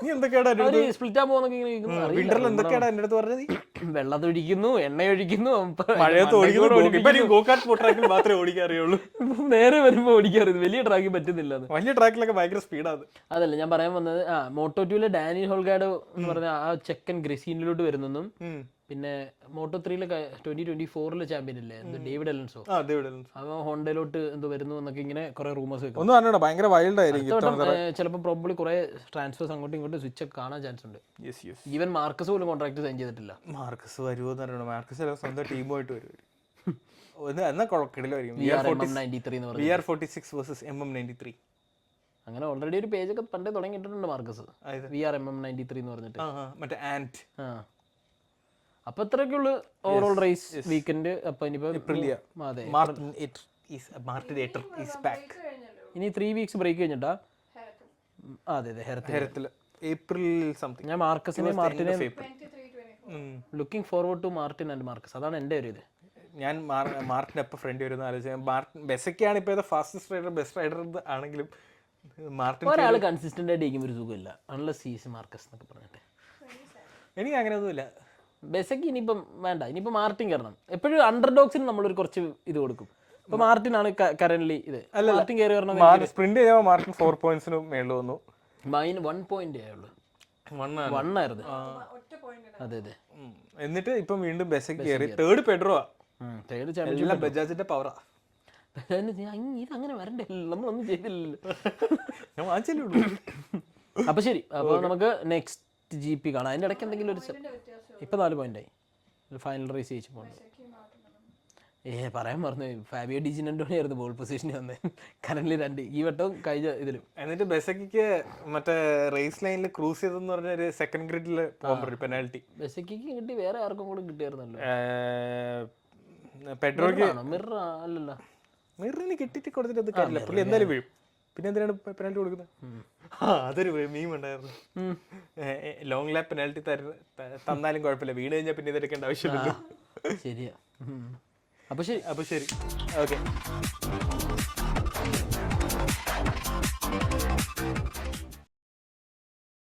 നീ എന്തൊക്കെയാടാ സ്പ്ലിറ്റ് ആൻ പോകുന്നൊക്കെ വിന്ററിൽ എന്തൊക്കെയാടാ എന്റെ അടുത്ത് പറഞ്ഞത്? വെള്ളത്തൊഴിക്കുന്നു, എണ്ണയൊഴിക്കുന്നു, മഴയത്ത് ഓടിക്കുന്നു, ഗോകാർട്ട് ട്രാക്കിൽ മാത്രമേ ഓടിക്കാൻ അറിയുള്ളൂ. നേരെ വരുമ്പോ ഓടിക്കാറിയത് വലിയ ട്രാക്കിൽ പറ്റുന്നില്ല. വലിയ ട്രാക്കിലൊക്കെ ഭയങ്കര സ്പീഡാണ്. അതല്ല ഞാൻ പറയാൻ വന്നത്, മോട്ടോ2 ഡാനി ഹോൾഗാർഡ് എന്ന് പറഞ്ഞ ആ ചെക്കൻ ഗ്രസീനിലോട്ട് വരുന്നെന്നും, പിന്നെ മോട്ടോ3 2024 ചാമ്പ്യൻ ഇല്ലേ ഡേവിഡ് അലൻസോ, അവൻ ഹോണ്ടയിലോട്ട് എന്തോ വരുന്നു എന്നൊക്കെ ഇങ്ങനെ കുറെ റൂമേഴ്സ് വെക്കുന്നു. ഭയങ്കര വൈൽഡ് ആയിരിക്കും. ചിലപ്പോൾ പ്രോബ്ലി കുറെ ട്രാൻസ്ഫേഴ്സ് അങ്ങോട്ടും ഇങ്ങോട്ടും സ്വിച്ച് ഒക്കെ കാണാൻ ചാൻസ് ഉണ്ട്. ഈവൻ മാർക്കസ് പോലും കോൺട്രാക്ട് സൈൻ ചെയ്തിട്ടില്ല. മാർക്കസ് വരുമോ എന്ന് അറിയണം. മാർക്കസ് സ്വന്തം ടീമുമായിട്ട് വരും. അങ്ങനെ ഓൾറെഡി ഒരു പേജ് ഒക്കെ പണ്ടേ തുടങ്ങിയിട്ടുണ്ട് മാർക്കസ്, VRMM93 എന്ന് പറഞ്ഞിട്ട്. അപ്പൊ ഇത്രയൊക്കെ ഉള്ളു ഓവറോൾ റേസ് വീക്കെൻഡ്. അപ്പൊ ഇനി 3 വീക്സ് ബ്രേക്ക് കഴിഞ്ഞിട്ടാ. അതെ ഹെറത്തിൽ ഏപ്രിൽ സംതിങ്. ഞാൻ മാർക്കസിനെ മാർട്ടിനെ looking forward to Martin and Marquez, അതാണ് എൻ്റെ ഒരു ഇത്. ഞാൻ മാർട്ടിൻ എപ്പോൾ ഫ്രണ്ട് വരുന്ന ആലോചിച്ചാൽ മാർട്ടിൻ ബെസൊക്കെയാണ് ഇപ്പോൾ ഫാസ്റ്റസ്റ്റ് റൈഡർ, ബെസ്റ്റ് റൈഡർ ആണെങ്കിലും മാർട്ടിൻ ഒരാൾ കൺസിസ്റ്റന്റ് ആയിട്ട് ഇരിക്കുമ്പോൾ ഒരു സുഖമില്ല. അൺലെസ് സീസ് മാർക്കസ് എന്നൊക്കെ പറഞ്ഞിട്ട് എനിക്ക് അങ്ങനെ ഒന്നുമില്ല. ബെസക്ക് ഇനിയിപ്പം വേണ്ട, ഇനിയിപ്പോൾ മാർട്ടിൻ കയറണം. എപ്പോഴും അണ്ടർഡോഗ്സിന് നമ്മളൊരു കുറച്ച് ഇത് കൊടുക്കും. ഇപ്പൊ മാർട്ടിൻ ആണ് കറന്റ്ലി ഇത്. മാർട്ടിൻ കയറി വരണം. സ്പ്രിന്റ് ചെയ്യുമ്പോൾ മാർട്ടിൻ 4 പോയിന്റ്സിന് മേളിൽ വന്നു. 1 പോയിന്റ് ആയുള്ളൂ, 1 ആയിരുന്നു. അതെ അതെ. എന്നിട്ട് ഇപ്പം വീണ്ടും ബെസക്ക് കയറി. തേർഡ് പെഡ്രോ, തേർഡ് ബജാജിന്റെ പവറാ. ഇതങ്ങനെ വരണ്ടേ, നമ്മളൊന്നും ചെയ്തില്ലല്ലോ. ഞാൻ വാങ്ങിച്ചല്ലേ. അപ്പൊ ശരി, അപ്പൊ നമുക്ക് നെക്സ്റ്റ് GP കാണാം. അതിന്റെ ഇടയ്ക്ക് എന്തെങ്കിലും ഒരു ഇപ്പൊ 4 പോയിന്റായി ഫൈനൽ റേസ് ജയിച്ചു പോകുന്നത്. പറയാൻ പറഞ്ഞു, ഫാബിയോ ഡിജിനന്റോണി ആയിരുന്നു ബോൾ പൊസിഷനിൽ വന്നത്. കറന്റ് 2 ഈ വട്ടവും കഴിഞ്ഞ ഇതിലും. എന്നിട്ട് ബെസക്കിക്ക് മറ്റേ റേസ് ലൈനിൽ ക്രൂസ് ചെയ്തെന്ന് പറഞ്ഞ ഒരു സെക്കൻഡ് ഗ്രിഡിൽ പോകാൻ പറ്റും പെനാൽറ്റി. ബെസക്കിക്ക് കിട്ടി, വേറെ ആർക്കും കൂടെ കിട്ടിയായിരുന്നല്ലോ. പെഡ്രോക്ക് മിറർ അല്ലല്ലോ, മിറിന് കിട്ടിയിട്ട് കൊടുത്തിട്ട് അത് കാര്യമില്ല, പുള്ളി എന്തായാലും വീഴും. പിന്നെ എന്തിനാണ് പെനാൽറ്റി കൊടുക്കുന്നത്? അതൊരു മീം ഉണ്ടായിരുന്നു. ലോങ് ലാപ്പ് പെനാൽറ്റി തന്നാലും കുഴപ്പമില്ല, വീണ് കഴിഞ്ഞാൽ പിന്നെ ഇതെടുക്കേണ്ട ആവശ്യമില്ല. ശരിയാ. അപ്പൊ ശരി ഓക്കെ.